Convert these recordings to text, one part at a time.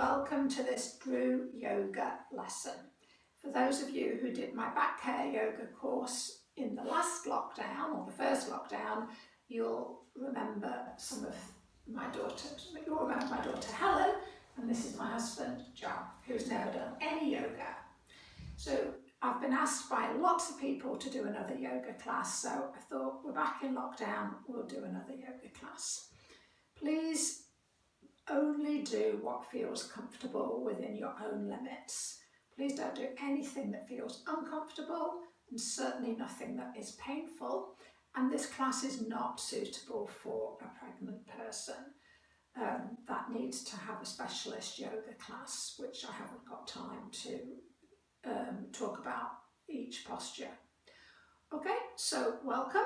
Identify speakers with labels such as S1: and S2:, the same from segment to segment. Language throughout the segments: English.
S1: welcome to this Drew Yoga lesson. For those of you who did my back care yoga course in the last lockdown or the first lockdown, you'll remember my daughter Helen, and this is my husband John, who's never done any yoga. So I've been asked by lots of people to do another yoga class, so I thought we're back in lockdown, we'll do another yoga class. Please only do what feels comfortable within your own limits. Please don't do anything that feels uncomfortable and certainly nothing that is painful. And this class is not suitable for a pregnant person. That needs to have a specialist yoga class, which I haven't got time to talk about each posture. Okay, so welcome.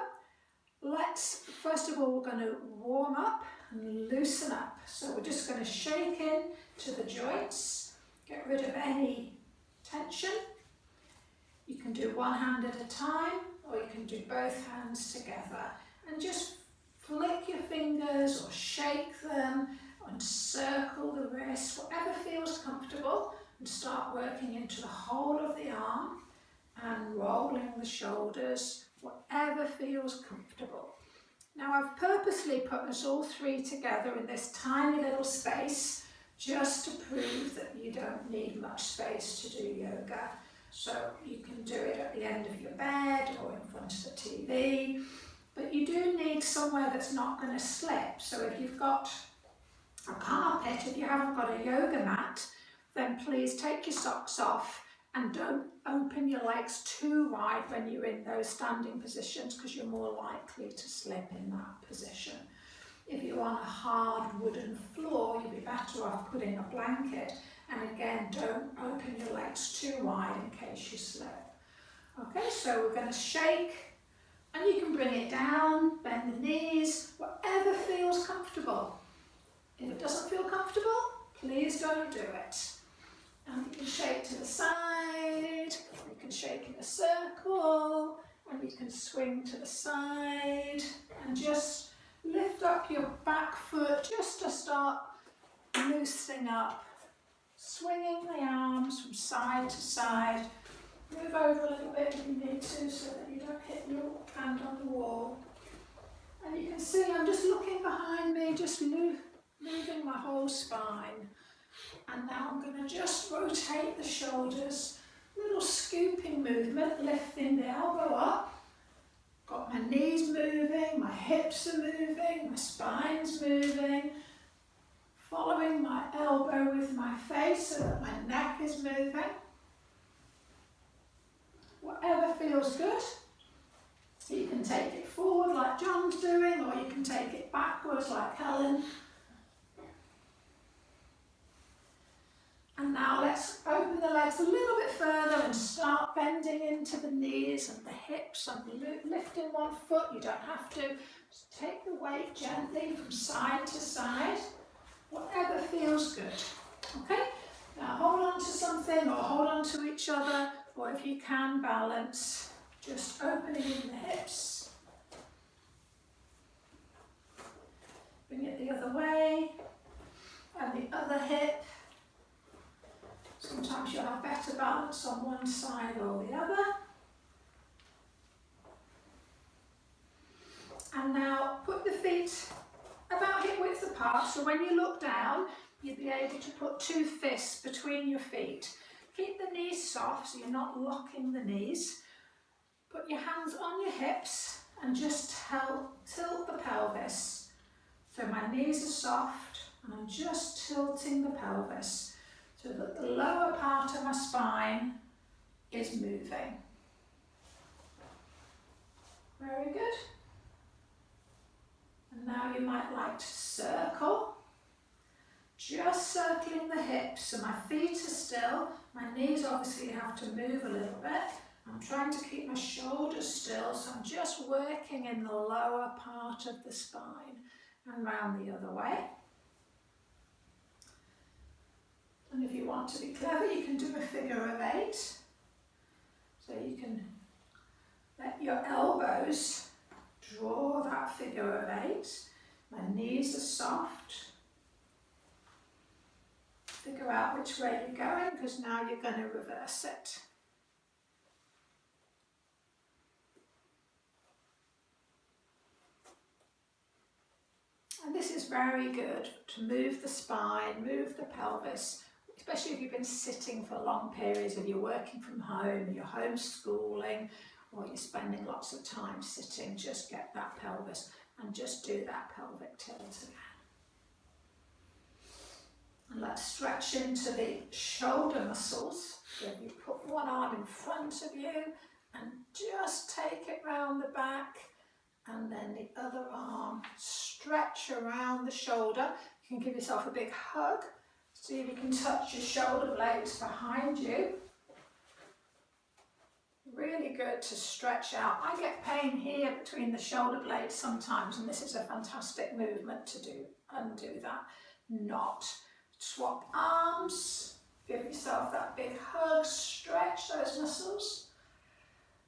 S1: First of all, we're going to warm up and loosen up. So we're just going to shake in to the joints, get rid of any tension. You can do one hand at a time, or you can do both hands together. And just flick your fingers or shake them and circle the wrist, whatever feels comfortable, and start working into the whole of the arm and rolling the shoulders, whatever feels comfortable. Now I've purposely put us all three together in this tiny little space just to prove that you don't need much space to do yoga. So you can do it at the end of your bed or in front of the TV, but you do need somewhere that's not going to slip. So if you've got a carpet, if you haven't got a yoga mat, then please take your socks off and don't open your legs too wide when you're in those standing positions, because you're more likely to slip in that position. If you're on a hard wooden floor, you'll be better off putting a blanket. And again, don't open your legs too wide in case you slip. Okay, so we're going to shake, and you can bring it down, bend the knees, whatever feels comfortable. If it doesn't feel comfortable, please don't do it. And you can shake to the side, you can shake in a circle, and you can swing to the side, and just lift up your back foot just to start loosening up, swinging the arms from side to side. Move over a little bit if you need to so that you don't hit your hand on the wall. And you can see I'm just looking behind me, just moving my whole spine. And now I'm going to just rotate the shoulders, little scooping movement, lifting the elbow up. Got my knees moving, my hips are moving, my spine's moving. Following my elbow with my face so that my neck is moving. Whatever feels good. You can take it forward like John's doing, or you can take it backwards like Helen. And now let's open the legs a little bit further and start bending into the knees and the hips and lifting one foot. You don't have to. Just take the weight gently from side to side, whatever feels good. Okay? Now hold on to something or hold on to each other, or if you can, balance. Just opening in the hips. Bring it the other way and the other hip. Sometimes you'll have better balance on one side or the other. And now put the feet about hip width apart, so when you look down, you'll be able to put two fists between your feet. Keep the knees soft so you're not locking the knees. Put your hands on your hips and just tilt the pelvis. So my knees are soft and I'm just tilting the pelvis, so that the lower part of my spine is moving. Very good. And now you might like to circle. Just circling the hips, so my feet are still. My knees obviously have to move a little bit. I'm trying to keep my shoulders still, so I'm just working in the lower part of the spine and round the other way. And if you want to be clever, you can do a figure of 8. So you can let your elbows draw that figure of 8. My knees are soft. figure out which way you're going, because now you're going to reverse it. And this is very good to move the spine, move the pelvis, especially if you've been sitting for long periods, if you're working from home, you're homeschooling, or you're spending lots of time sitting. Just get that pelvis and just do that pelvic tilt again. And let's stretch into the shoulder muscles. So you put one arm in front of you and just take it round the back, and then the other arm stretch around the shoulder. You can give yourself a big hug. See if you can touch your shoulder blades behind you. Really good to stretch out. I get pain here between the shoulder blades sometimes, and this is a fantastic movement to do. Undo that knot. Swap arms. Give yourself that big hug. Stretch those muscles.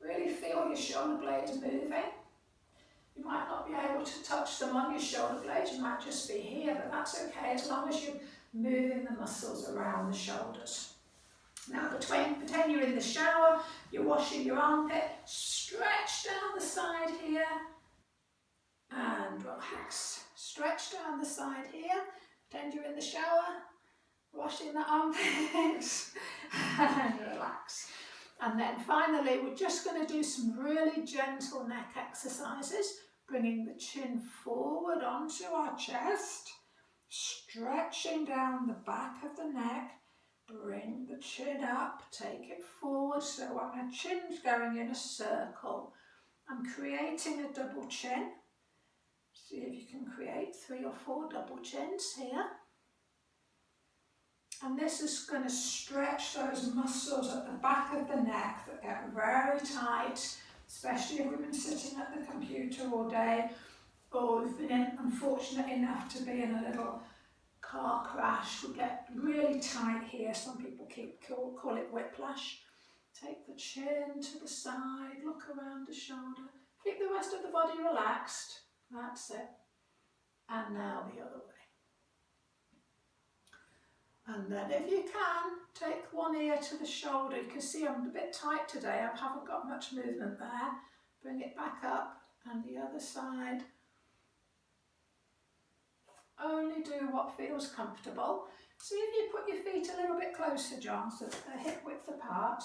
S1: Really feel your shoulder blades moving. You might not be able to touch them on your shoulder blades. You might just be here, but that's okay as long as you're moving the muscles around the shoulders. Now pretend you're in the shower, you're washing your armpit, stretch down the side here and relax. Stretch down the side here, pretend you're in the shower, washing the armpit and relax. And then finally we're just going to do some really gentle neck exercises, bringing the chin forward onto our chest, stretching down the back of the neck. Bring the chin up, take it forward, so my chin's going in a circle. I'm creating a double chin. See if you can create 3 or 4 double chins here. And this is going to stretch those muscles at the back of the neck that get very tight, especially if we've been sitting at the computer all day, or we've been unfortunate enough to be in a little car crash. We get really tight here. Some people call it whiplash. Take the chin to the side, look around the shoulder, keep the rest of the body relaxed. That's it. And now the other way. And then if you can, take one ear to the shoulder. You can see I'm a bit tight today. I haven't got much movement there. Bring it back up, and the other side. Only do what feels comfortable. See if you put your feet a little bit closer, John, so that they're hip width apart.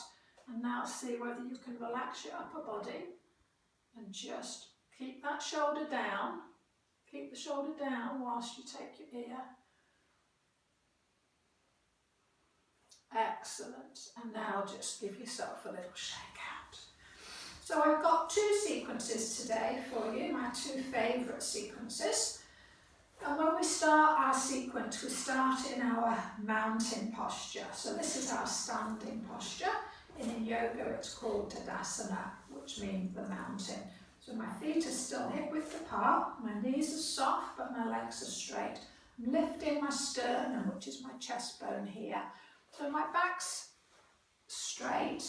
S1: And now see whether you can relax your upper body and just keep that shoulder down. Keep the shoulder down whilst you take your ear. Excellent. And now just give yourself a little shake out. So I've got 2 sequences today for you, my 2 favourite sequences. And when we start our sequence, we start in our mountain posture. So this is our standing posture. In yoga, it's called Tadasana, which means the mountain. So my feet are still hip width apart, my knees are soft, but my legs are straight. I'm lifting my sternum, which is my chest bone here. So my back's straight,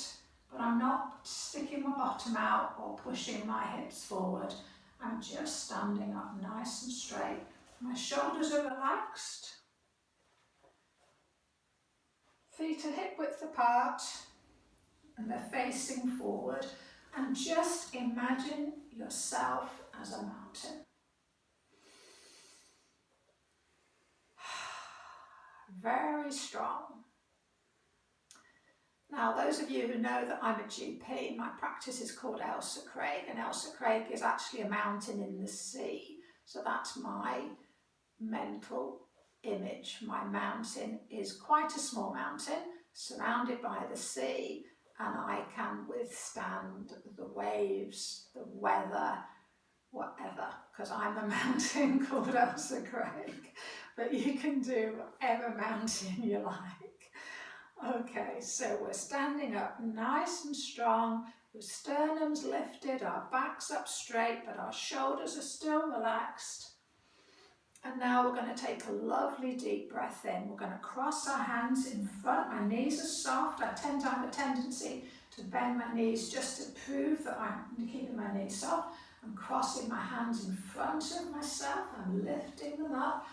S1: but I'm not sticking my bottom out or pushing my hips forward. I'm just standing up nice and straight. My shoulders are relaxed. Feet are hip width apart and they're facing forward. And just imagine yourself as a mountain. Very strong. Now, those of you who know that I'm a GP, my practice is called Ailsa Craig, and Ailsa Craig is actually a mountain in the sea. So that's my mental image. My mountain is quite a small mountain, surrounded by the sea, and I can withstand the waves, the weather, whatever, because I'm a mountain called Ailsa Craig. But you can do whatever mountain you like. Okay, so we're standing up nice and strong, with sternums lifted, our backs up straight, but our shoulders are still relaxed. And now we're going to take a lovely deep breath in. We're going to cross our hands in front. My knees are soft. I tend to have a tendency to bend my knees just to prove that I'm keeping my knees soft. I'm crossing my hands in front of myself. I'm lifting them up.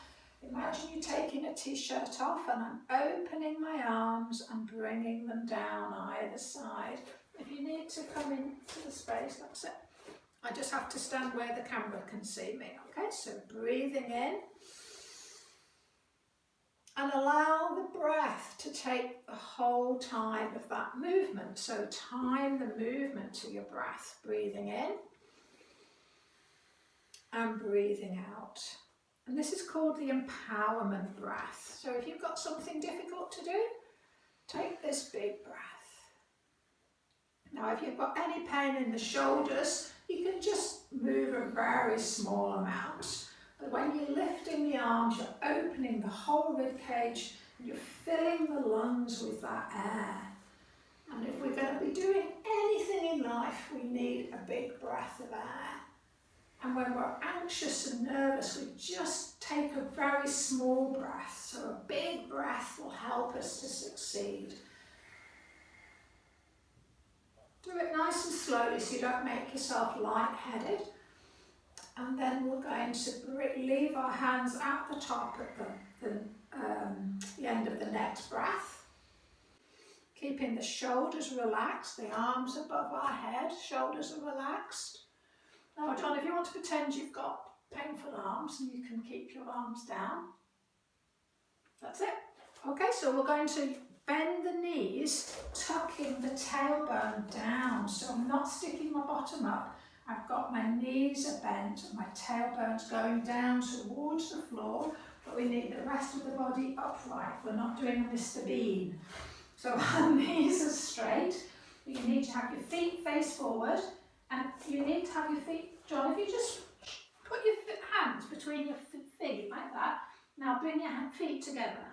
S1: Imagine you taking a t-shirt off and I'm opening my arms and bringing them down either side. If you need to come into the space, that's it. I just have to stand where the camera can see me. Okay, so breathing in. And allow the breath to take the whole time of that movement. So time the movement to your breath. Breathing in and breathing out. And this is called the empowerment breath. So if you've got something difficult to do, take this big breath. Now if you've got any pain in the shoulders, you can just move a very small amount. But when you're lifting the arms, you're opening the whole rib cage and you're filling the lungs with that air. And if we're going to be doing anything in life, we need a big breath of air. And when we're anxious and nervous, we just take a very small breath. So a big breath will help us to succeed. Do it nice and slowly so you don't make yourself lightheaded. And then we're going to leave our hands at the top at the end of the next breath. Keeping the shoulders relaxed, the arms above our head, shoulders are relaxed. Now John, if you want to pretend you've got painful arms, and you can keep your arms down. That's it. Okay, so we're going to bend the knees, tucking the tailbone down. So I'm not sticking my bottom up. I've got my knees are bent and my tailbone's going down towards the floor, but we need the rest of the body upright. We're not doing a Mr. Bean. So our knees are straight. You need to have your feet face forward, and you need to have your feet, John, if you just put your hands between your feet like that. Now bring your feet together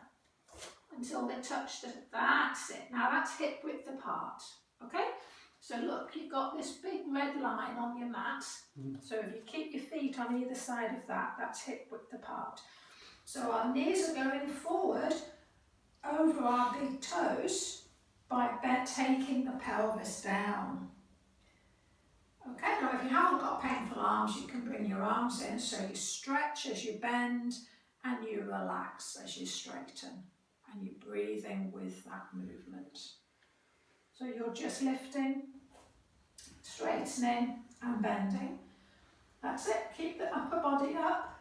S1: until they touch that's it. Now that's hip width apart, okay? So look, you've got this big red line on your mat. So if you keep your feet on either side of that, that's hip width apart. So our knees are going forward over our big toes by taking the pelvis down. Okay, now if you haven't got painful arms, you can bring your arms in. So you stretch as you bend and you relax as you straighten. And you're breathing with that movement. So you're just lifting, straightening and bending. That's it. Keep the upper body up.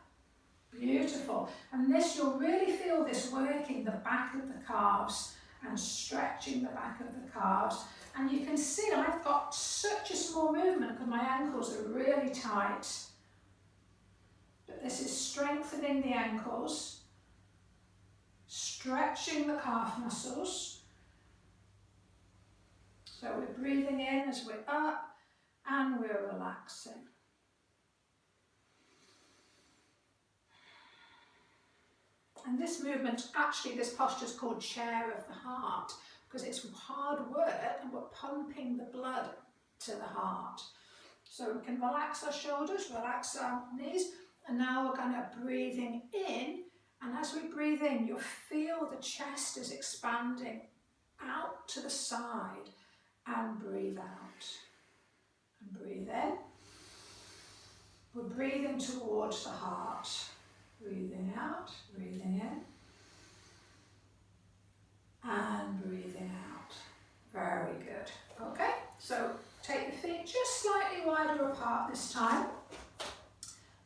S1: Beautiful. And this, you'll really feel this working the back of the calves and stretching the back of the calves. And you can see I've got such a small movement because my ankles are really tight. But this is strengthening the ankles, stretching the calf muscles. So we're breathing in as we're up and we're relaxing. And this movement, actually this posture is called chair of the heart because it's hard work and we're pumping the blood to the heart. So we can relax our shoulders, relax our knees, and now we're going to breathing in. And as we breathe in, you'll feel the chest is expanding out to the side and breathe out. And breathe in. We're breathing towards the heart. Breathing out, breathing in. And breathing out. Very good. Okay, so take your feet just slightly wider apart this time.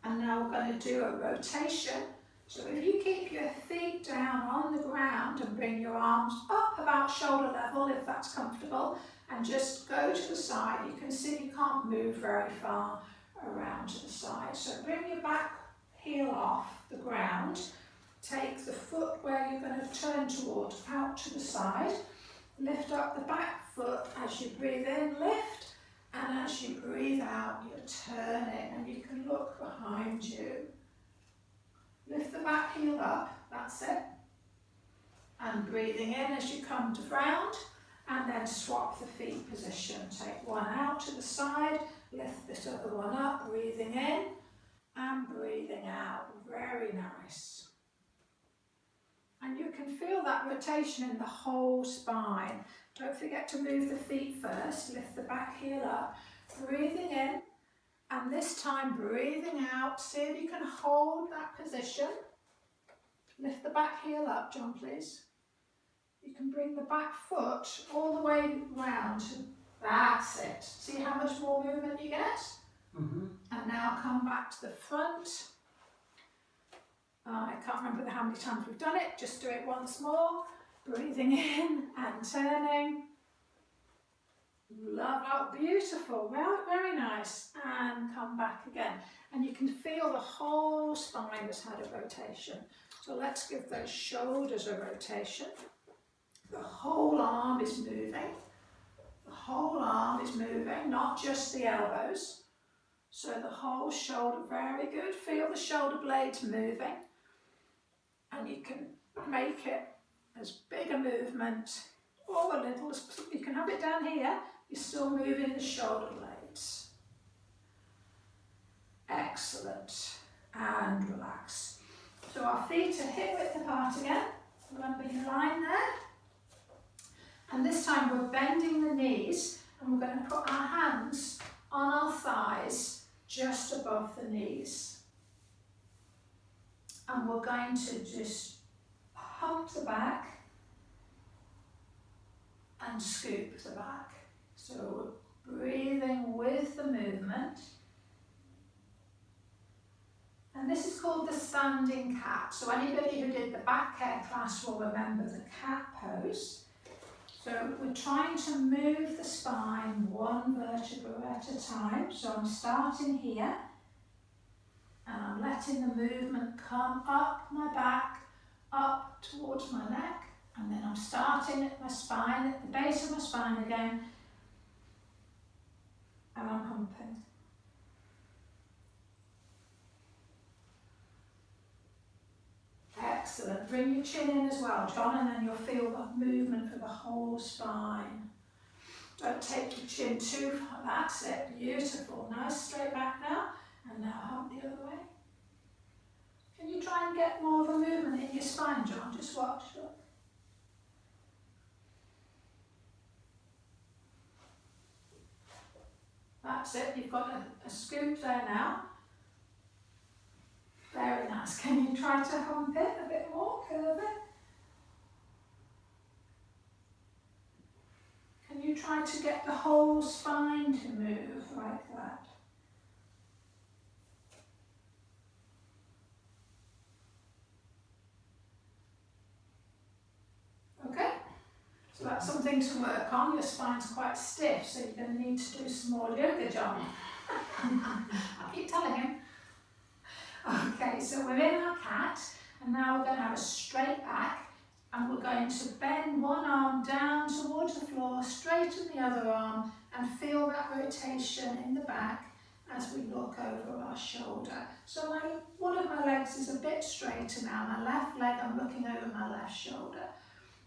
S1: And now we're going to do a rotation. So if you keep your feet down on the ground and bring your arms up about shoulder level if that's comfortable and just go to the side, you can see you can't move very far around to the side. So bring your back heel off the ground, take the foot where you're going to turn towards out to the side, lift up the back foot as you breathe in, lift, and as you breathe out you're turning and you can look behind you. Lift the back heel up, that's it. And breathing in as you come to ground, and then swap the feet position. Take one out to the side, lift this other one up, breathing in and breathing out. Very nice. And you can feel that rotation in the whole spine. Don't forget to move the feet first, lift the back heel up, breathing in. And this time breathing out, see if you can hold that position. Lift the back heel up, John, please. You can bring the back foot all the way round. That's it. See how much more movement you get?
S2: Mm-hmm.
S1: And now come back to the front. I can't remember how many times we've done it. Just do it once more. Breathing in and turning. Love, oh, beautiful. Well, very nice. And come back again. And you can feel the whole spine has had a rotation. So let's give those shoulders a rotation. The whole arm is moving. The whole arm is moving, not just the elbows. So the whole shoulder, very good. Feel the shoulder blades moving. And you can make it as big a movement or a little. You can have it down here. You're still moving the shoulder blades. Excellent. And relax. So our feet are hip width apart again. Remember your line there. And this time we're bending the knees and we're going to put our hands on our thighs just above the knees. And we're going to just hump the back and scoop the back. So we're breathing with the movement. And this is called the standing cat. So anybody who did the back care class will remember the cat pose. So we're trying to move the spine one vertebra at a time. So I'm starting here and I'm letting the movement come up my back, up towards my neck, and then I'm starting at my spine, at the base of my spine again, and I'm humping. Excellent. Bring your chin in as well, John, and then you'll feel the movement of the whole spine. Don't take your chin too far. That's it. Beautiful. Nice straight back now. And now hump the other way. Can you try and get more of a movement in your spine, John? Just watch. Look. That's it. You've got a scoop there now. Very nice. Can you try to hump it a bit more, curve it? Can you try to get the whole spine to move like that? Okay, so that's something to work on. Your spine's quite stiff, so you're going to need to do some more yoga, John. I'll keep telling him. Okay, so we're in our cat, and now we're going to have a straight back, and we're going to bend one arm down towards the floor, straighten the other arm, and feel that rotation in the back as we look over our shoulder. So one of my legs is a bit straighter now. My left leg, I'm looking over my left shoulder.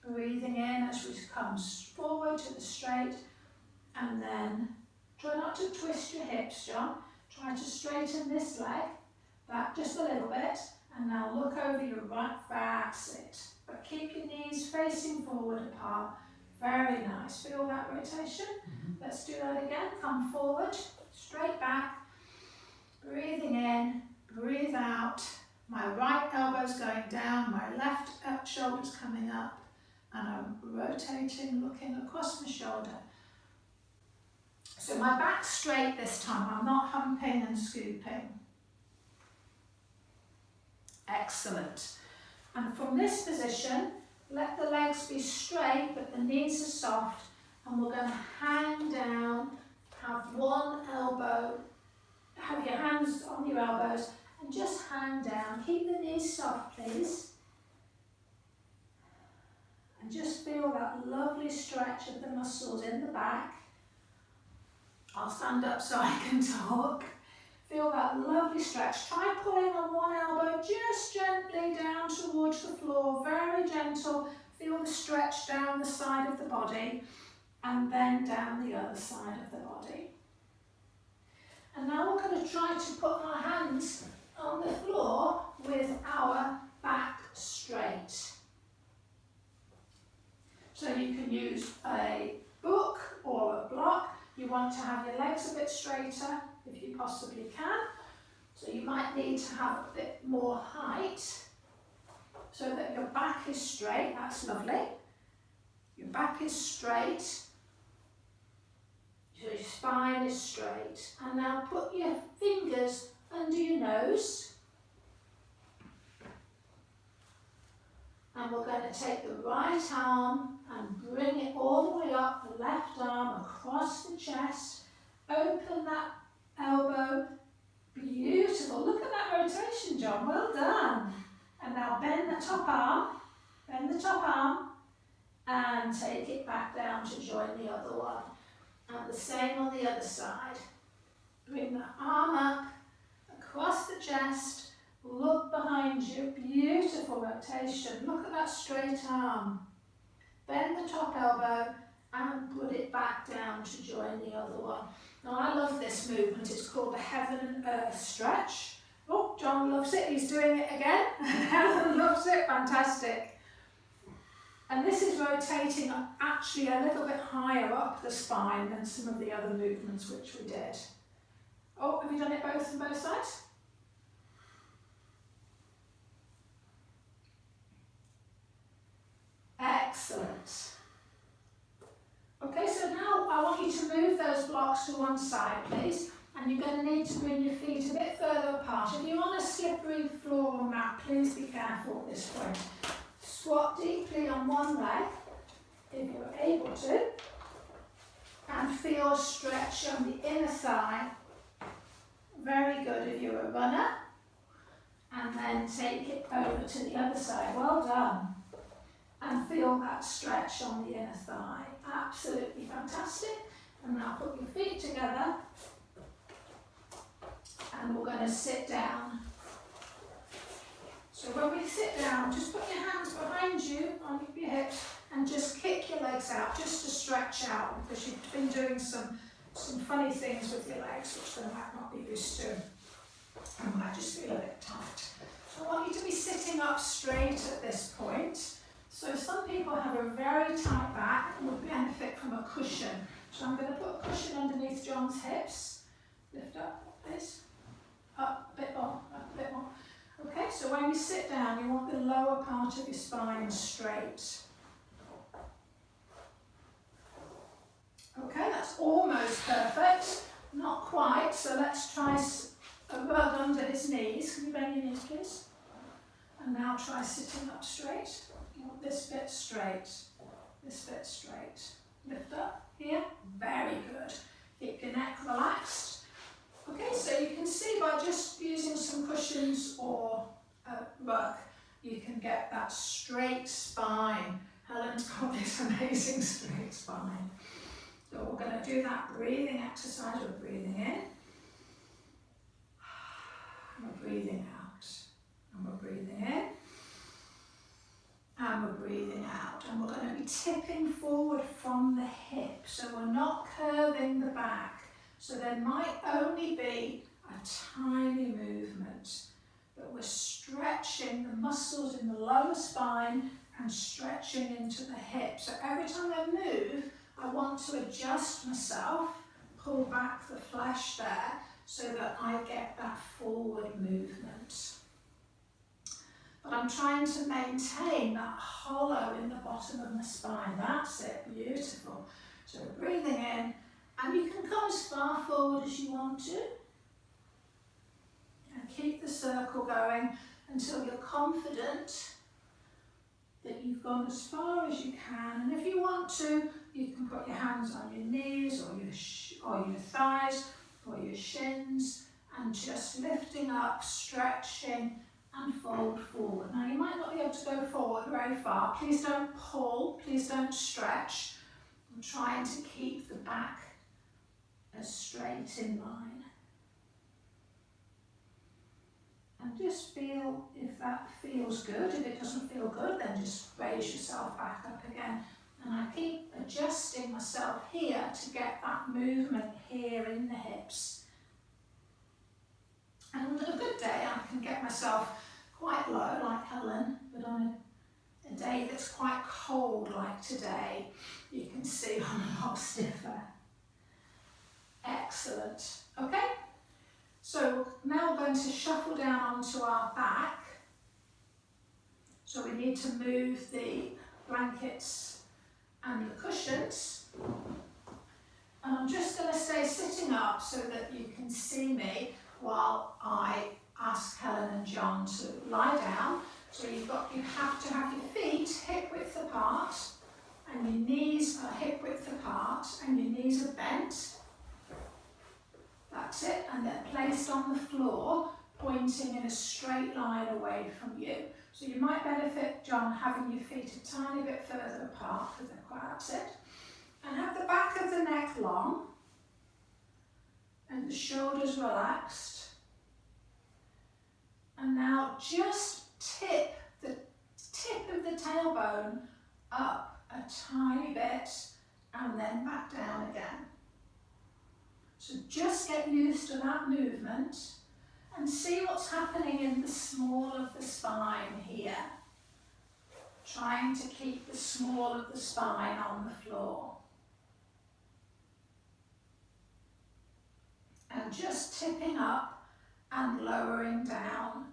S1: Breathing in as we come forward to the straight, and then try not to twist your hips, John. Try to straighten this leg back just a little bit, and now look over your right. That's it. But keep your knees facing forward apart. Very nice. Feel that rotation? Let's do that again. Come forward, straight back. Breathing in, breathe out. My right elbow's going down, my left shoulder's coming up, and I'm rotating, looking across my shoulder. So my back's straight this time. I'm not humping and scooping. Excellent. And from this position, let the legs be straight, but the knees are soft, and we're going to hang down, have one elbow, have your hands on your elbows, and just hang down. Keep the knees soft, please. And just feel that lovely stretch of the muscles in the back. I'll stand up so I can talk. Feel that lovely stretch. Try pulling on one elbow just gently down towards the floor, very gentle. Feel the stretch down the side of the body and then down the other side of the body. And now we're going to try to put our hands on the floor with our back straight. So you can use a book or a block. You want to have your legs a bit straighter if you possibly can. So you might need to have a bit more height. so that your back is straight. That's lovely. Your back is straight, so your spine is straight. And now put your fingers under your nose. And we're going to take the right arm and bring it all the way up, the left arm across the chest. Open that elbow. Beautiful. Look at that rotation, John. Well done. And now bend the top arm. Bend the top arm. And take it back down to join the other one. And the same on the other side. Bring the arm up across the chest. Look behind you, beautiful rotation. Look at that straight arm. Bend the top elbow and put it back down to join the other one. Now I love this movement, it's called the Heaven and Earth stretch. Oh, John loves it, he's doing it again. Helen loves it, fantastic. And this is rotating actually a little bit higher up the spine than some of the other movements which we did. Oh, have you done it both on both sides? Excellent. Okay, so now I want you to move those blocks to one side, please. And you're going to need to bring your feet a bit further apart. If you're on a slippery floor or mat, please be careful at this point. Squat deeply on one leg, if you're able to. And feel a stretch on the inner thigh. Very good if you're a runner. And then take it over to the other side. Well done. And feel that stretch on the inner thigh. Absolutely fantastic. And now put your feet together. And we're going to sit down. So when we sit down, just put your hands behind you on your hips and just kick your legs out, just to stretch out, because you've been doing some funny things with your legs, which they might not be used to. And might just feel a bit tight. I want you to be sitting up straight at this point. So some people have a very tight back and would benefit from a cushion. So I'm going to put a cushion underneath John's hips. Lift up, please. Up a bit more, up a bit more. Okay, so when you sit down, you want the lower part of your spine straight. Okay, that's almost perfect. Not quite, so let's try a rub under his knees. Can you bend your knees, please? And now try sitting up straight. You want this bit straight, this bit straight. Lift up here, very good. Keep your neck relaxed. Okay, so you can see by just using some cushions or a rug, you can get that straight spine. Helen's got this amazing straight spine. So we're going to do that breathing exercise. We're breathing in, and we're breathing out, and we're breathing in. And we're breathing out, and we're going to be tipping forward from the hip, so we're not curving the back. So there might only be a tiny movement, but we're stretching the muscles in the lower spine and stretching into the hip. So every time I move, I want to adjust myself, pull back the flesh there, so that I get that forward movement. But I'm trying to maintain that hollow in the bottom of my spine. That's it, beautiful. So breathing in, and you can come as far forward as you want to. And keep the circle going until you're confident that you've gone as far as you can. And if you want to, you can put your hands on your knees or your thighs or your shins, and just lifting up, stretching, and fold forward. Now you might not be able to go forward very far. Please don't pull, please don't stretch. I'm trying to keep the back as straight in line. And just feel if that feels good. If it doesn't feel good, then just raise yourself back up again. And I keep adjusting myself here to get that movement here in the hips. And on a good day, I can get myself quite low, like Helen, but on a day that's quite cold, like today, you can see I'm a lot stiffer. Excellent. Okay, so now we're going to shuffle down onto our back. So we need to move the blankets and the cushions. And I'm just going to stay sitting up so that you can see me while I ask Helen and John to lie down. So you have to have your feet hip width apart, and your knees are hip width apart, and your knees are bent. That's it, and they're placed on the floor, pointing in a straight line away from you. So you might benefit, John, having your feet a tiny bit further apart, because they're quite upset. And have the back of the neck long, and the shoulders relaxed. And now just tip the tip of the tailbone up a tiny bit, and then back down again. So just get used to that movement and see what's happening in the small of the spine here. Trying to keep the small of the spine on the floor. And just tipping up and lowering down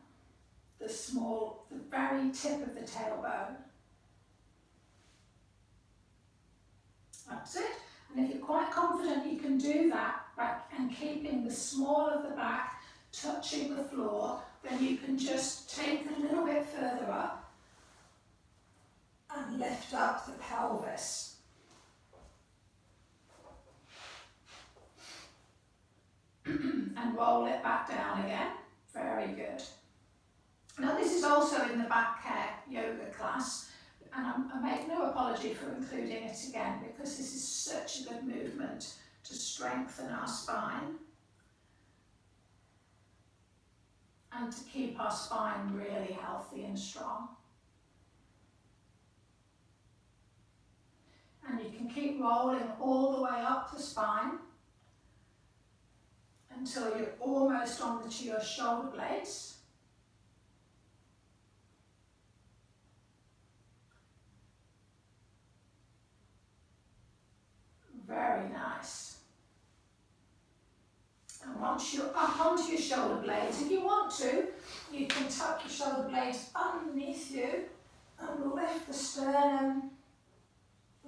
S1: the very tip of the tailbone. That's it. And if you're quite confident you can do that and keeping the small of the back touching the floor, then you can just take a little bit further up and lift up the pelvis. And roll it back down again. Very good. Now this is also in the back care yoga class, and I make no apology for including it again because this is such a good movement to strengthen our spine and to keep our spine really healthy and strong. And you can keep rolling all the way up the spine until you're almost onto your shoulder blades. Very nice. And once you're up onto your shoulder blades, if you want to, you can tuck your shoulder blades underneath you and lift the sternum,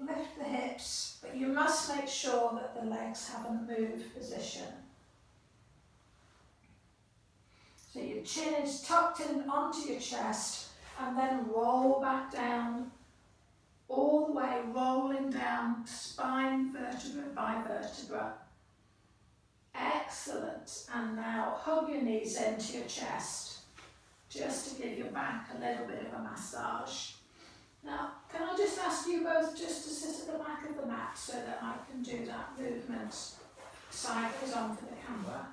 S1: lift the hips, but you must make sure that the legs haven't moved position. So your chin is tucked in onto your chest, and then roll back down, all the way rolling down spine vertebra by vertebra. Excellent. And now hug your knees into your chest, just to give your back a little bit of a massage. Now, can I just ask you both just to sit at the back of the mat so that I can do that movement sideways on for the camera?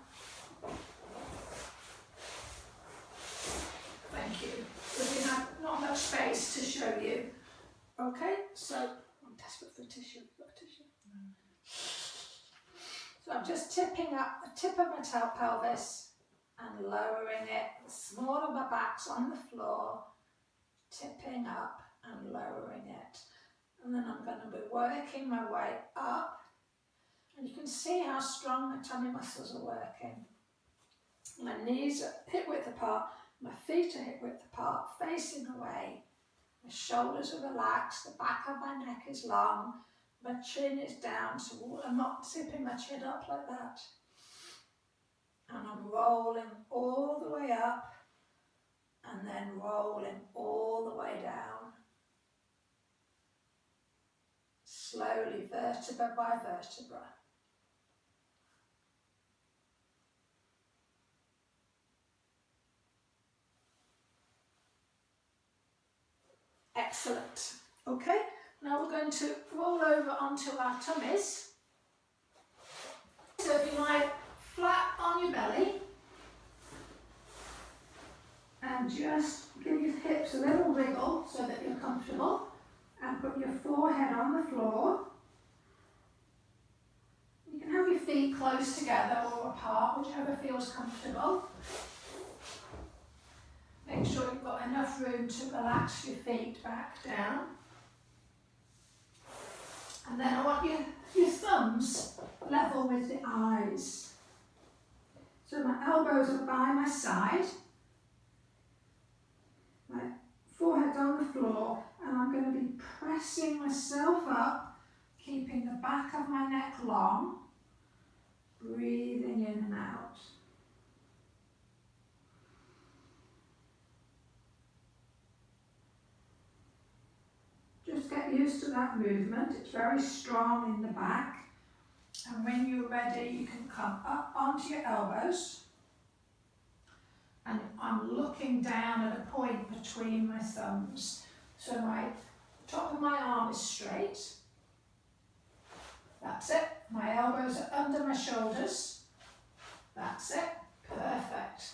S1: Thank you. Because we have not much space to show you. Okay, so I'm desperate for tissue. Have you got a tissue? No. So I'm just tipping up the tip of my pelvis and lowering it. The small of my back's on the floor, tipping up and lowering it. And then I'm going to be working my way up. And you can see how strong my tummy muscles are working. My knees are hip width apart, my feet are hip width apart, facing away. My shoulders are relaxed, the back of my neck is long, my chin is down, so I'm not zipping my chin up like that. And I'm rolling all the way up and then rolling all the way down. Slowly, vertebra by vertebra. Excellent. Okay, now we're going to roll over onto our tummies. So if you lie flat on your belly and just give your hips a little wiggle so that you're comfortable, and put your forehead on the floor. You can have your feet close together or apart, whichever feels comfortable. Make sure you've got enough room to relax your feet back down. And then I want your thumbs level with the eyes. So my elbows are by my side. My forehead's on the floor, and I'm going to be pressing myself up, keeping the back of my neck long, breathing in and out. Just get used to that movement. It's very strong in the back. And when you're ready, you can come up onto your elbows. And I'm looking down at a point between my thumbs. So my top of my arm is straight. That's it. My elbows are under my shoulders. That's it. Perfect.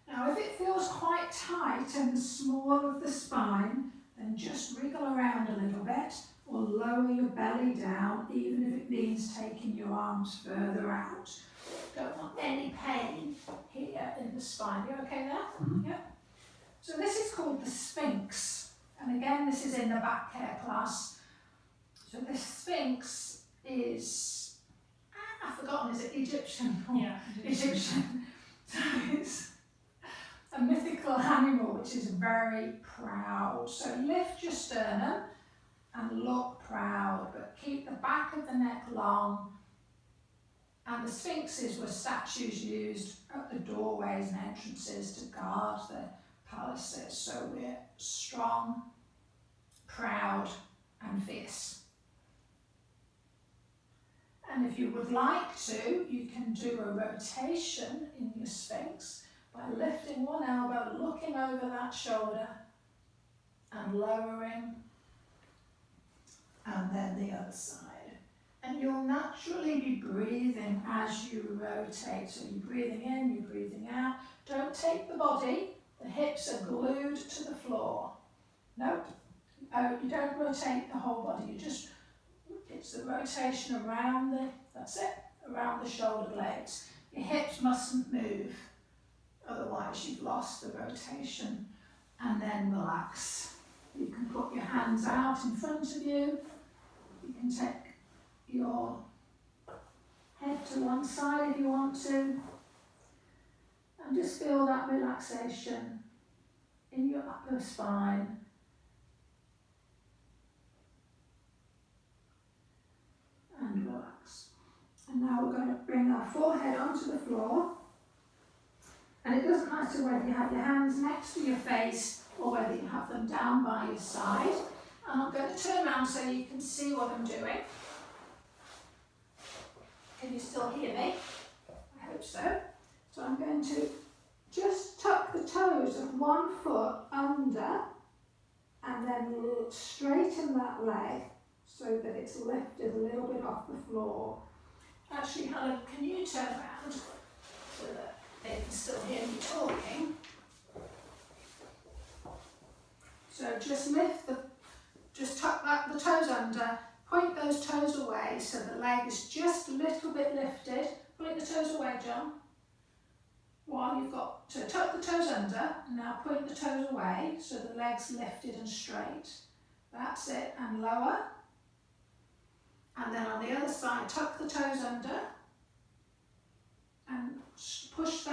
S1: Now, if it feels quite tight in the small of the spine, then just wriggle around a little bit or lower your belly down, even if it means taking your arms further out. Don't want any pain here in the spine. You okay there? Mm-hmm. Yep. So this is called the Sphinx. And again, this is in the back care class. So the Sphinx is, I've forgotten, is it Egyptian?
S2: Yeah.
S1: Egyptian. So it's a mythical animal which is very proud. So lift your sternum and look proud, but keep the back of the neck long. And the sphinxes were statues used at the doorways and entrances to guard the palaces. So we're strong, proud, and fierce. And if you would like to, you can do a rotation in your sphinx by lifting one elbow, looking over that shoulder, and lowering, and then the other side. And you'll naturally be breathing as you rotate. So you're breathing in, you're breathing out. Don't take the body, the hips are glued to the floor. Nope. Oh, you don't rotate the whole body, you just, it's the rotation around that's it, around the shoulder blades. Your hips mustn't move, otherwise you've lost the rotation. And then relax. You can put your hands out in front of you. You can take your head to one side if you want to. And just feel that relaxation in your upper spine. And relax. And now we're going to bring our forehead onto the floor. And it doesn't matter whether you have your hands next to your face or whether you have them down by your side. And I'm going to turn around so you can see what I'm doing. Can you still hear me? I hope so. So I'm going to just tuck the toes of one foot under and then straighten that leg so that it's lifted a little bit off the floor. Actually, Helen, can you turn around so that they can still hear me talking? So just just tuck the toes under, point those toes away so the leg is just a little bit lifted. Point the toes away, John. While you've got to tuck the toes under, and now point the toes away so the leg's lifted and straight. That's it, and lower. And then on the other side, tuck the toes under and push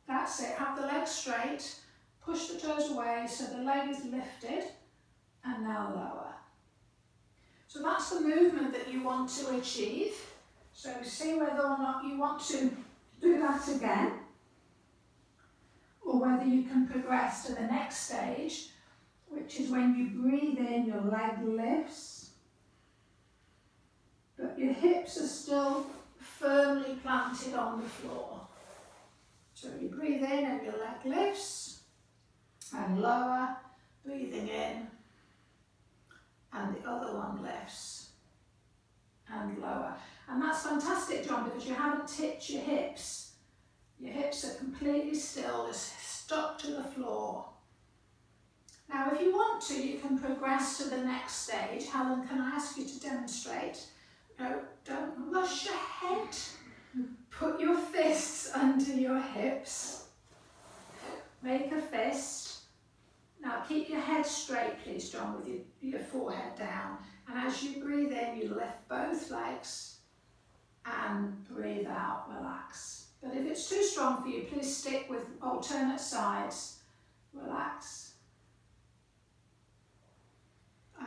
S1: that's it, have the leg straight, push the toes away so the leg is lifted, and now lower. So that's the movement that you want to achieve. So see whether or not you want to do that again, or whether you can progress to the next stage, which is when you breathe in, your leg lifts, but your hips are still firmly planted on the floor. So you breathe in and your leg lifts, and lower, breathing in, and the other one lifts, and lower. And that's fantastic, John, because you haven't tipped your hips. Your hips are completely still, just stuck to the floor. Now, if you want to, you can progress to the next stage. Helen, can I ask you to demonstrate? No, don't rush ahead. Put your fists under your hips. Make a fist. Now keep your head straight, please, John, with your forehead down. And as you breathe in, you lift both legs and breathe out, relax. But if it's too strong for you, please stick with alternate sides. Relax.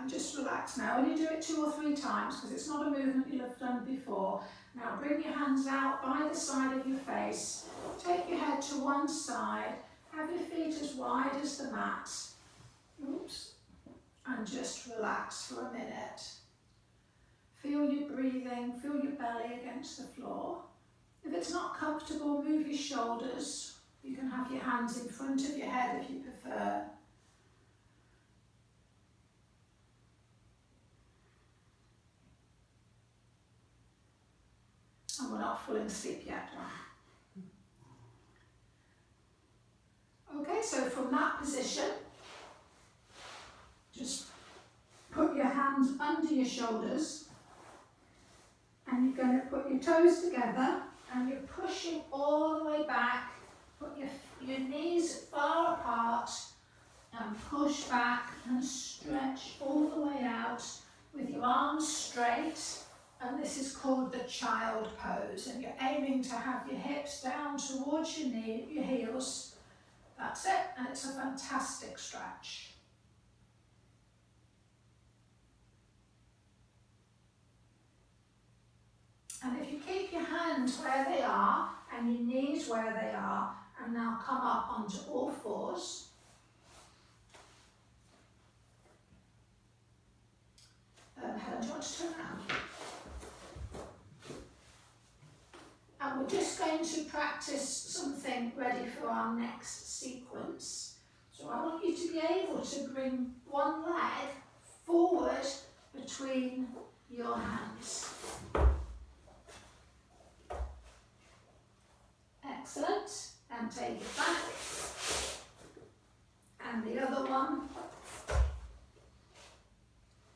S1: And just relax. Now only do it 2 or 3 times because it's not a movement you'll have done before. Now bring your hands out by the side of your face. Take your head to one side. Have your feet as wide as the mat. Oops. And just relax for a minute. Feel your breathing, feel your belly against the floor. If it's not comfortable, move your shoulders. You can have your hands in front of your head if you prefer. And we're not falling asleep yet. Okay, so from that position, just put your hands under your shoulders and you're going to put your toes together and you're pushing all the way back. Put your knees far apart and push back and stretch all the way out with your arms straight. And this is called the child pose. And you're aiming to have your hips down towards your heels. That's it, and it's a fantastic stretch. And if you keep your hands where they are and your knees where they are, and now come up onto all fours. Helen, do you want to turn around? And we're just going to practice something ready for our next sequence. So I want you to be able to bring one leg forward between your hands. Excellent. And take it back. And the other one.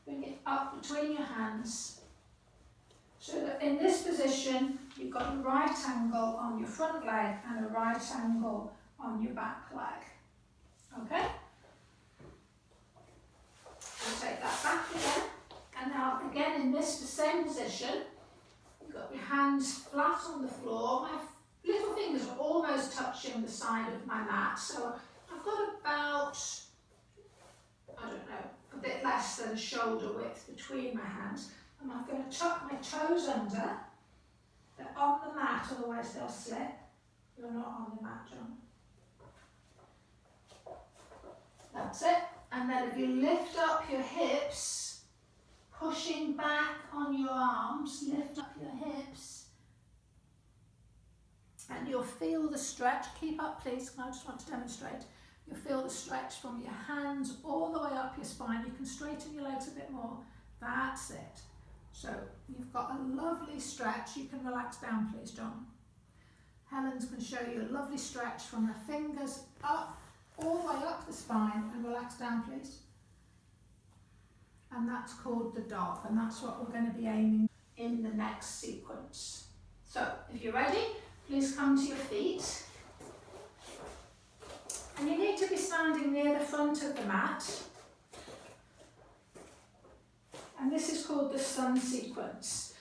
S1: Bring it up between your hands. So that in this position, you've got a right angle on your front leg and a right angle on your back leg. Okay? And take that back again. And now again in this same position, you've got your hands flat on the floor. My little fingers are almost touching the side of my mat. So I've got about, I don't know, a bit less than shoulder width between my hands. And I'm going to tuck my toes under. They're on the mat, otherwise they'll slip. You're not on the mat, John. That's it. And then if you lift up your hips, pushing back on your arms, lift up your hips. And you'll feel the stretch. Keep up, please. I just want to demonstrate. You'll feel the stretch from your hands all the way up your spine. You can straighten your legs a bit more. That's it. So you've got a lovely stretch. You can relax down, please, John. Helen's going to show you a lovely stretch from her fingers up, all the way up the spine, and relax down, please. And that's called the dog, and that's what we're going to be aiming in the next sequence. So if you're ready, please come to your feet. And you need to be standing near the front of the mat. And this is called the sun sequence.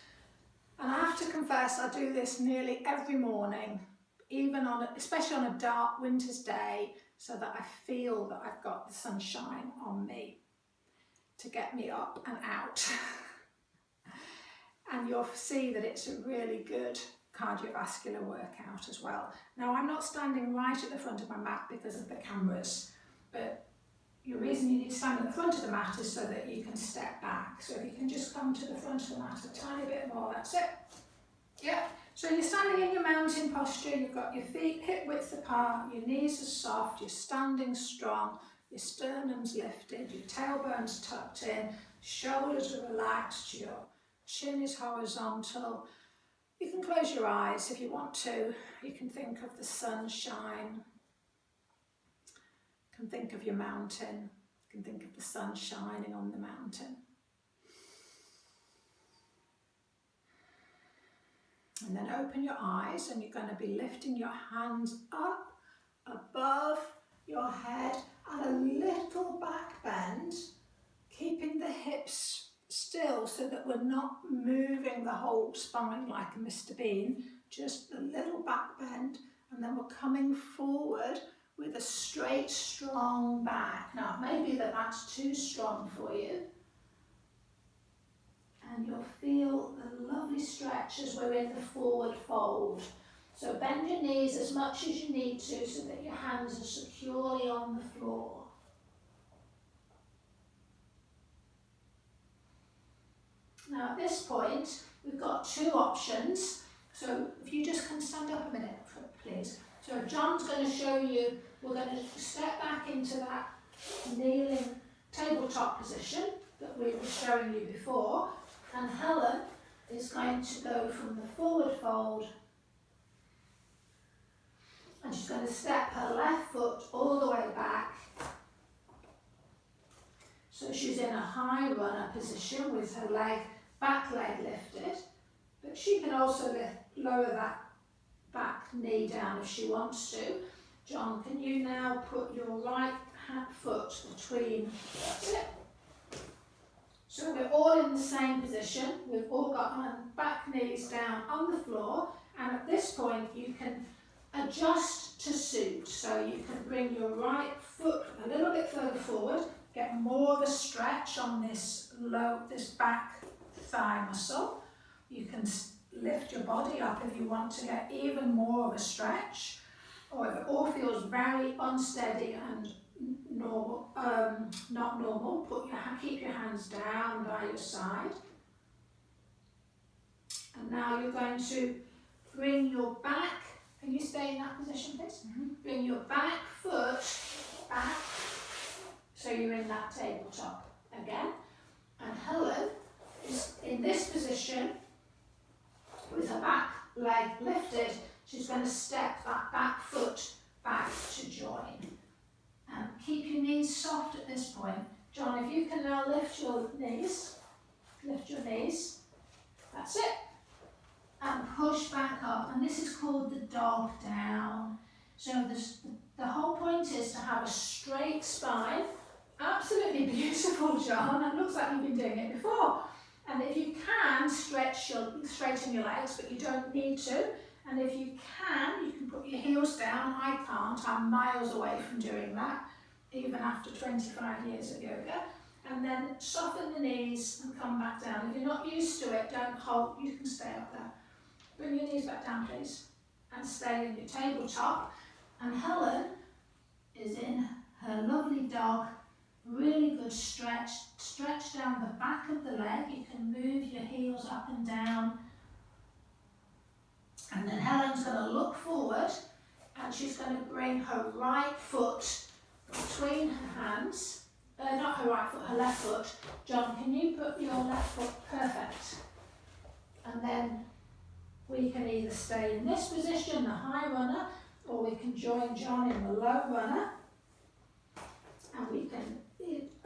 S1: And I have to confess, I do this nearly every morning, especially on a dark winter's day, so that I feel that I've got the sunshine on me to get me up and out. And you'll see that it's a really good cardiovascular workout as well. Now, I'm not standing right at the front of my mat because of the cameras, but the reason you need to stand at the front of the mat is so that you can step back. So if you can just come to the front of the mat a tiny bit more, that's it. Yeah. So you're standing in your mountain posture, you've got your feet hip width apart, your knees are soft, you're standing strong, your sternum's lifted, your tailbone's tucked in, shoulders are relaxed, your chin is horizontal. You can close your eyes if you want to. You can think of the sunshine. You can think of your mountain. You can think of the sun shining on the mountain. And then open your eyes, and you're going to be lifting your hands up above your head and a little back bend, keeping the hips still so that we're not moving the whole spine like a Mr. Bean, just a little back bend, and then we're coming forward with a straight, strong back. Now, maybe that's too strong for you, stretch as we're in the forward fold. So bend your knees as much as you need to so that your hands are securely on the floor. Now at this point, we've got two options. So if you just can stand up a minute, please. So John's going to show you, we're going to step back into that kneeling tabletop position that we were showing you before. And Helen is going to go from the forward fold and she's going to step her left foot all the way back. So she's in a high runner position with her back leg lifted, but she can also lower that back knee down if she wants to. John, can you now put your right foot between, that's it. So we're all in the same position, we've all got our back knees down on the floor, and at this point you can adjust to suit. So you can bring your right foot a little bit further forward, get more of a stretch on this back thigh muscle. You can lift your body up if you want to get even more of a stretch, or if it all feels very unsteady and normal, not normal, keep your hands down by your side. And now you're going to bring your back, can you stay in that position please? Mm-hmm. Bring your back foot back, so you're in that tabletop again. And Helen is in this position with her back leg lifted. She's going to step that back foot back to join. And keep your knees soft at this point. John, if you can now lift your knees, that's it. And push back up. And this is called the dog down. So the whole point is to have a straight spine. Absolutely beautiful, John. It looks like you've been doing it before. And if you can, straighten your legs, but you don't need to. And if you can put your heels down. I can't, I'm miles away from doing that, even after 25 years of yoga. And then soften the knees and come back down. If you're not used to it, don't hold, you can stay up there. Bring your knees back down, please. And stay in your tabletop. And Helen is in her lovely dog. Really good stretch down the back of the leg. You can move your heels up and down. And then Helen's going to look forward and she's going to bring her right foot between her hands. Not her right foot, her left foot. John, can you put your left foot perfect? And then we can either stay in this position, the high runner, or we can join John in the low runner. And we can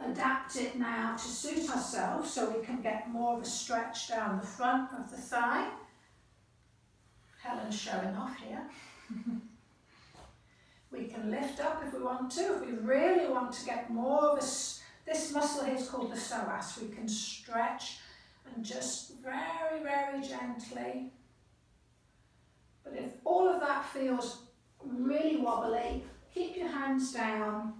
S1: adapt it now to suit ourselves so we can get more of a stretch down the front of the thigh. Helen's showing off here. We can lift up if we want to. If we really want to get more of this muscle here is called the psoas. We can stretch and just very, very gently. But if all of that feels really wobbly, keep your hands down.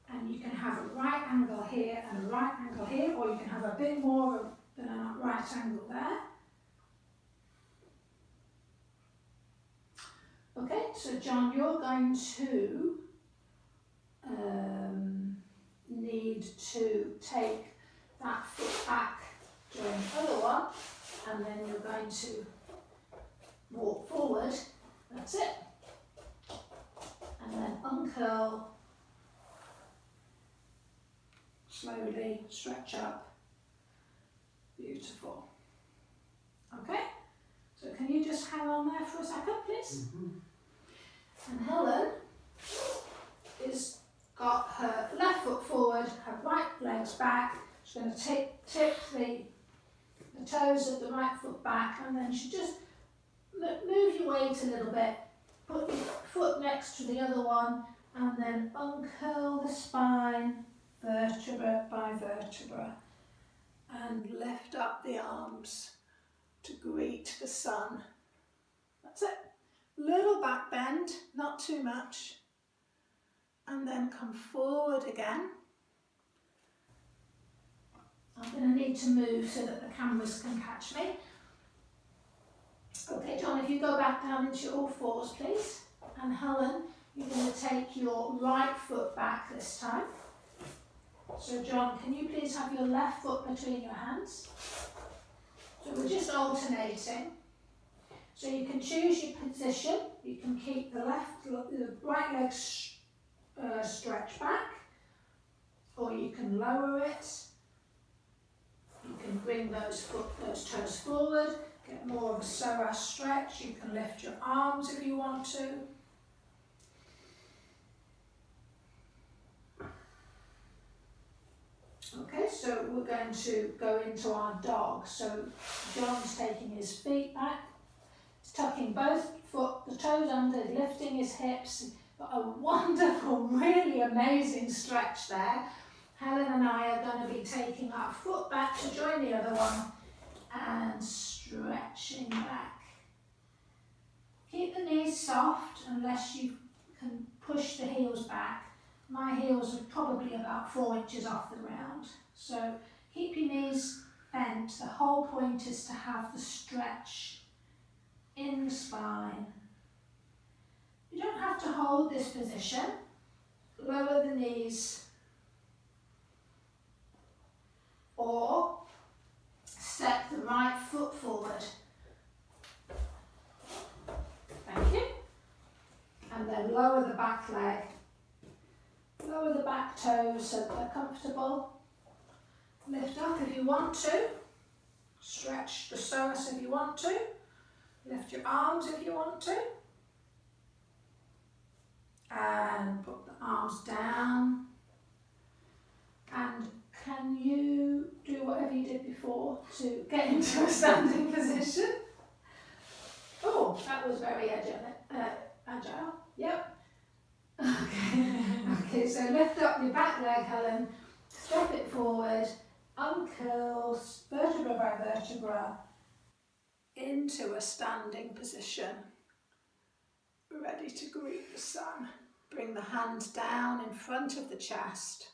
S1: And you can have a right angle here and a right angle here, or you can have a bit more than a right angle there. Okay, so John, you're going to need to take that foot back during the other one, and then you're going to walk forward. That's it. And then uncurl. Slowly stretch up. Beautiful. Okay, so can you just hang on there for a second, please? Mm-hmm. And Helen is got her left foot forward, her right leg's back. She's going to tip the toes of the right foot back, and then she just move your weight a little bit. Put your foot next to the other one, and then uncurl the spine, vertebra by vertebra, and lift up the arms to greet the sun. That's it. Little back bend, not too much, and then come forward again. I'm going to need to move so that the cameras can catch me. Okay, John, if you go back down into all fours, please. And Helen, you're going to take your right foot back this time. So John, can you please have your left foot between your hands? So we're just alternating. So you can choose your position. You can keep the right leg stretched back, or you can lower it. You can bring those toes forward, get more of a psoas stretch. You can lift your arms if you want to. Okay, so we're going to go into our dog. So John's taking his feet back, he's tucking both the toes under, lifting his hips. Got a wonderful, really amazing stretch there. Helen and I are going to be taking our foot back to join the other one and stretching back. Keep the knees soft unless you can push the heels back. My heels are probably about 4 inches off the ground. So keep your knees bent. The whole point is to have the stretch in the spine. You don't have to hold this position. Lower the knees. Or step the right foot forward. Thank you. And then lower the back leg. Lower the back toes so that they're comfortable. Lift up if you want to. Stretch the psoas if you want to. Lift your arms if you want to. And put the arms down. And can you do whatever you did before to get into a standing position? Oh, that was very agile. Yep. Okay. Okay, so lift up your back leg, Helen. Step it forward. Uncurl vertebra by vertebra into a standing position. Ready to greet the sun. Bring the hand down in front of the chest.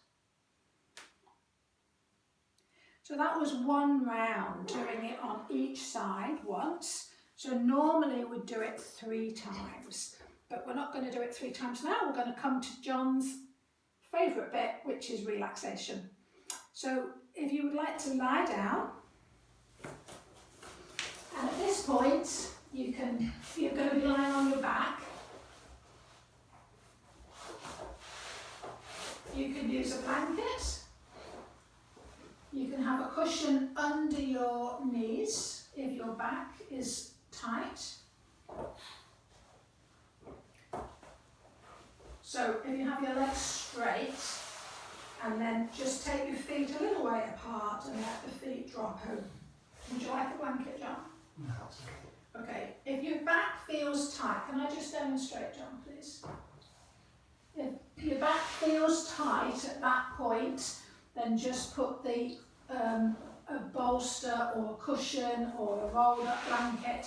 S1: So that was one round, doing it on each side once. So normally we'd do it 3 times, but we're not going to do it 3 times now. We're going to come to John's favourite bit, which is relaxation. So if you would like to lie down, and at this point, you're going to be lying on your back. You can use a blanket. You can have a cushion under your knees if your back is tight. So if you have your legs straight, and then just take your feet a little way apart and let the feet drop over. Would you like a blanket, John?
S2: No, that's okay.
S1: Okay, if your back feels tight, can I just demonstrate, John, please? If your back feels tight at that point, then just put the a bolster or a cushion or a rolled up blanket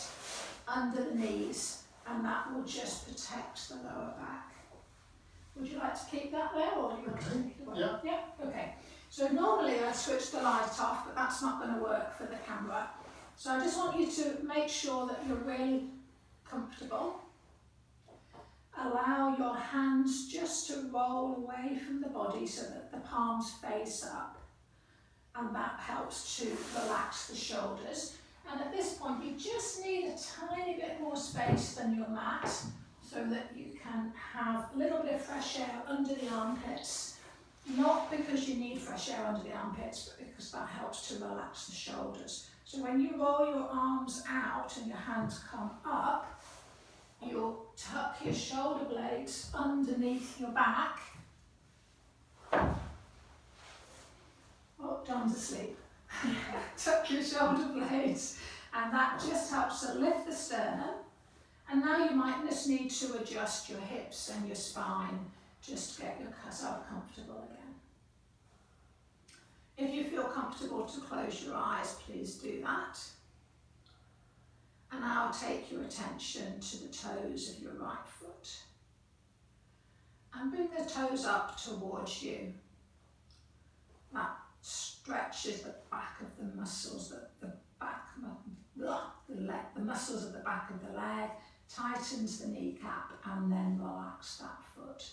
S1: under the knees, and that will just protect the lower back. Would you like to keep that there, or do you want to keep it?
S2: Yeah.
S1: Yeah, okay. So normally I switch the light off, but that's not going to work for the camera. So I just want you to make sure that you're really comfortable. Allow your hands just to roll away from the body so that the palms face up, and that helps to relax the shoulders. And at this point you just need a tiny bit more space than your mat so that you can have a little bit of fresh air under the armpits, not because you need fresh air under the armpits, but because that helps to relax the shoulders. So when you roll your arms out and your hands come up, you'll tuck your shoulder blades underneath your back. Oh, John's asleep. Tuck your shoulder blades, and that just helps to lift the sternum. And now you might just need to adjust your hips and your spine just to get yourself comfortable again. If you feel comfortable to close your eyes, please do that. And now take your attention to the toes of your right foot. And bring the toes up towards you. That stretches the back of the muscles, the muscles at the back of the leg, tightens the kneecap, and then relax that foot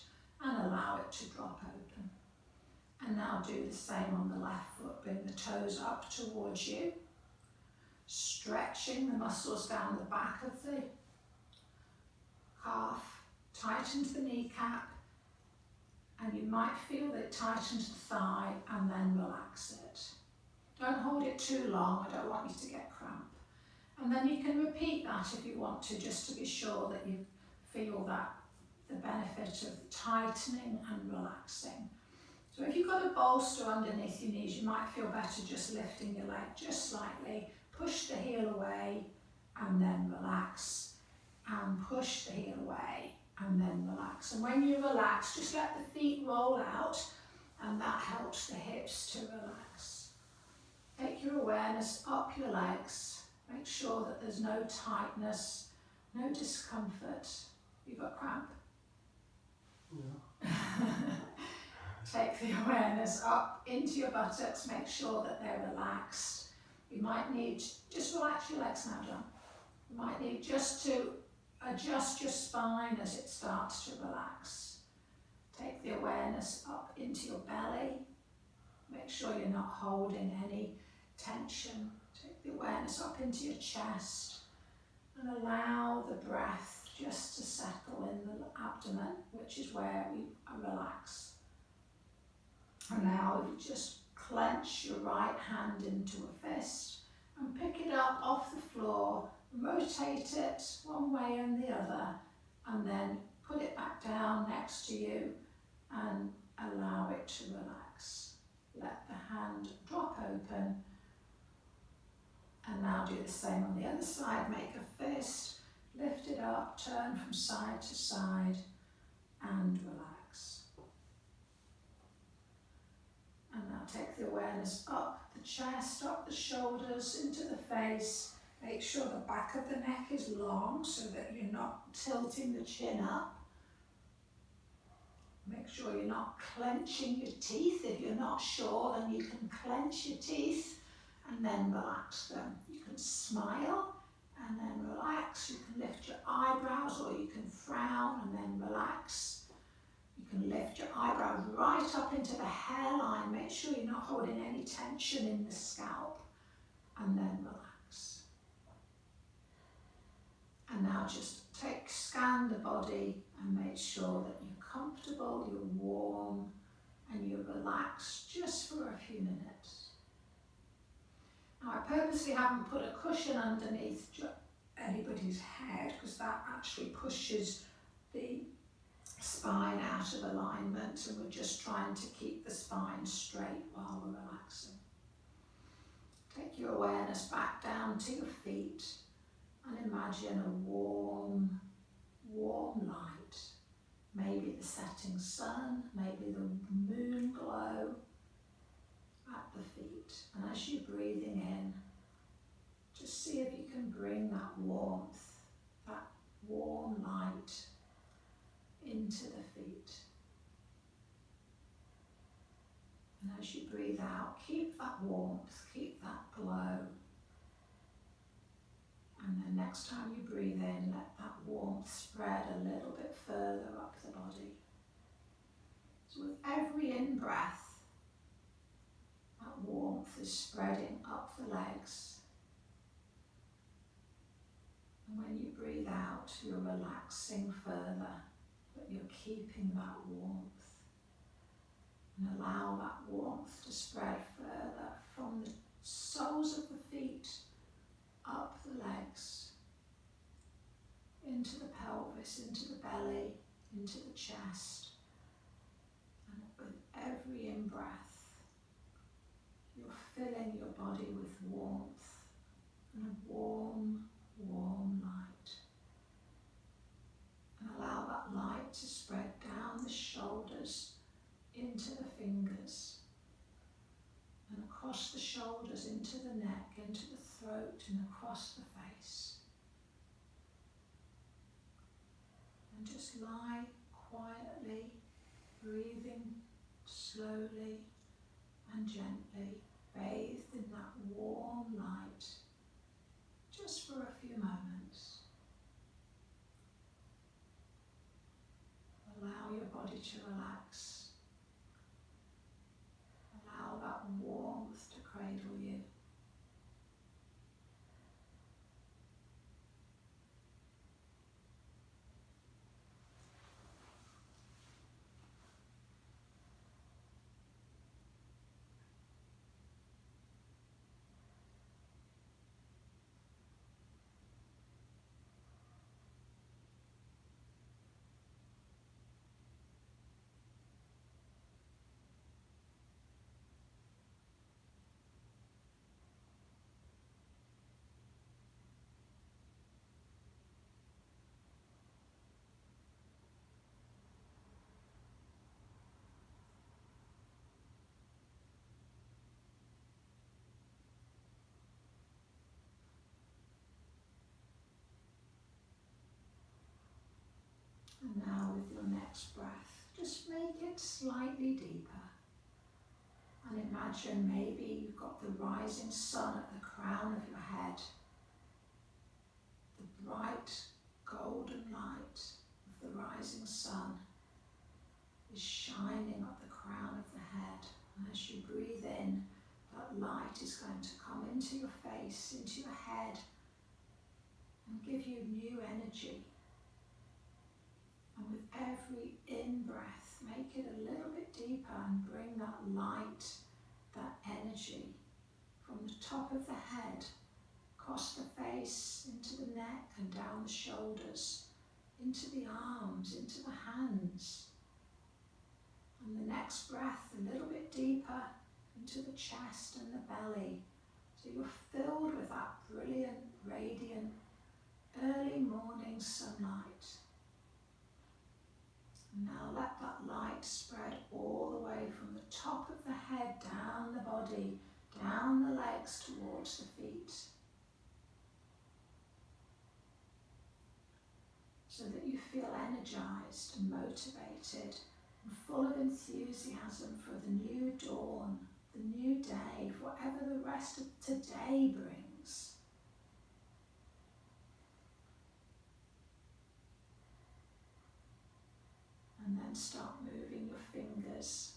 S1: and allow it to drop open. And now do the same on the left foot, bring the toes up towards you, stretching the muscles down the back of the calf, tightens the kneecap, and you might feel that it tightens the thigh, and then relax it. Don't hold it too long, I don't want you to get cramp. And then you can repeat that if you want to, just to be sure that you feel that the benefit of tightening and relaxing. So if you've got a bolster underneath your knees, you might feel better just lifting your leg just slightly, push the heel away, and then relax, and push the heel away, and then relax. And when you relax, just let the feet roll out, and that helps the hips to relax. Take your awareness up your legs. Make sure that there's no tightness, no discomfort. You got cramp?
S2: Yeah.
S1: Take the awareness up into your buttocks. Make sure that they're relaxed. You might need, just relax your legs now, John. You might need just to adjust your spine as it starts to relax. Take the awareness up into your belly. Make sure you're not holding any tension. Take the awareness up into your chest and allow the breath just to settle in the abdomen, which is where we relax. And now you just clench your right hand into a fist and pick it up off the floor, rotate it one way and the other, and then put it back down next to you and allow it to relax. Let the hand drop open. And now do the same on the other side. Make a fist, lift it up, turn from side to side, and relax. And now take the awareness up the chest, up the shoulders, into the face. Make sure the back of the neck is long so that you're not tilting the chin up. Make sure you're not clenching your teeth. If you're not sure, then you can clench your teeth and then relax them. You can smile and then relax. You can lift your eyebrows, or you can frown and then relax. You can lift your eyebrows right up into the hairline. Make sure you're not holding any tension in the scalp, and then relax. And now just scan the body and make sure that you're comfortable, you're warm, and you're relaxed just for a few minutes. Now, I purposely haven't put a cushion underneath anybody's head, because that actually pushes the spine out of alignment, and we're just trying to keep the spine straight while we're relaxing. Take your awareness back down to your feet and imagine a warm, warm light. Maybe the setting sun, maybe the moon glow at the feet. And as you're breathing in, just see if you can bring that warmth, that warm light into the feet. And as you breathe out, keep that warmth, keep that glow. And then next time you breathe in, let that warmth spread a little bit further up the body. So with every in-breath, that warmth is spreading up the legs. And when you breathe out, you're relaxing further, but you're keeping that warmth. And allow that warmth to spread further from the soles of the feet, up the legs, into the pelvis, into the belly, into the chest. And with every in-breath, you're filling your body with warmth and a warm, warm light. And allow that light to spread down the shoulders, into the fingers, and across the shoulders, into the neck, into the throat, and across the face. And just lie quietly, breathing slowly and gently bathed in that warm light, just for a few moments. Allow your body to relax. Allow that warmth to cradle you. And now with your next breath, just make it slightly deeper. And imagine maybe you've got the rising sun at the crown of your head. The bright golden light of the rising sun is shining up the crown of the head. And as you breathe in, that light is going to come into your face, into your head, and give you new energy. And with every in-breath, make it a little bit deeper and bring that light, that energy from the top of the head, across the face, into the neck and down the shoulders, into the arms, into the hands. And the next breath, a little bit deeper into the chest and the belly. So you're filled with that brilliant, radiant, early morning sunlight. And now let that light spread all the way from the top of the head, down the body, down the legs towards the feet. So that you feel energized and motivated and full of enthusiasm for the new dawn, the new day, for whatever the rest of today brings. And then start moving your fingers,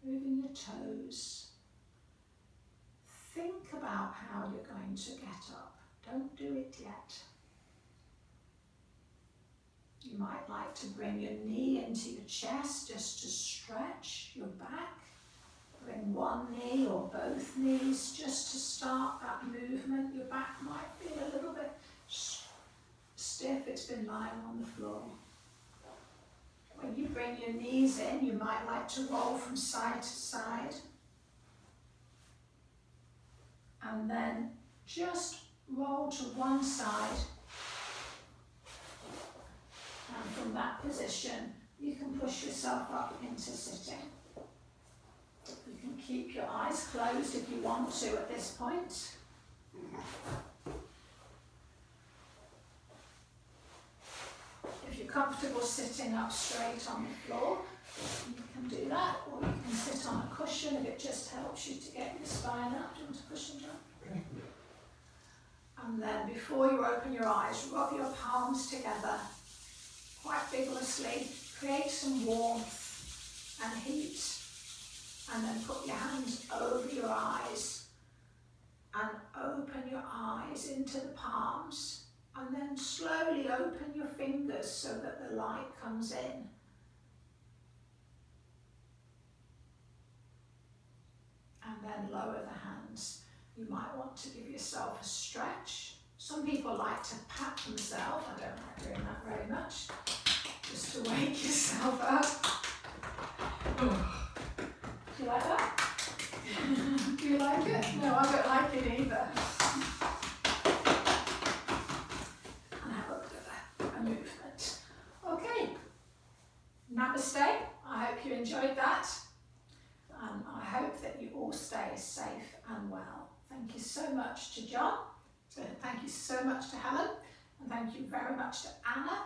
S1: moving your toes. Think about how you're going to get up. Don't do it yet. You might like to bring your knee into your chest just to stretch your back. Bring one knee or both knees just to start that movement. Your back might feel a little bit stiff. It's been lying on the floor. When you bring your knees in, you might like to roll from side to side. And then just roll to one side. And from that position, you can push yourself up into sitting. You can keep your eyes closed if you want to at this point. If you're comfortable sitting up straight on the floor, you can do that, or you can sit on a cushion if it just helps you to get your spine up. Do you want a cushion, John? And then before you open your eyes, rub your palms together quite vigorously, create some warmth and heat, and then put your hands over your eyes and open your eyes into the palms. And then slowly open your fingers so that the light comes in. And then lower the hands. You might want to give yourself a stretch. Some people like to pat themselves. I don't like doing that very much. Just to wake yourself up. Do you like that? Do you like it? No, I don't like it either. Movement. Okay, namaste. I hope you enjoyed that. I hope that you all stay safe and well. Thank you so much to John. So thank you so much to Helen. And thank you very much to Anna,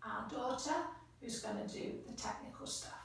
S1: our daughter, who's going to do the technical stuff.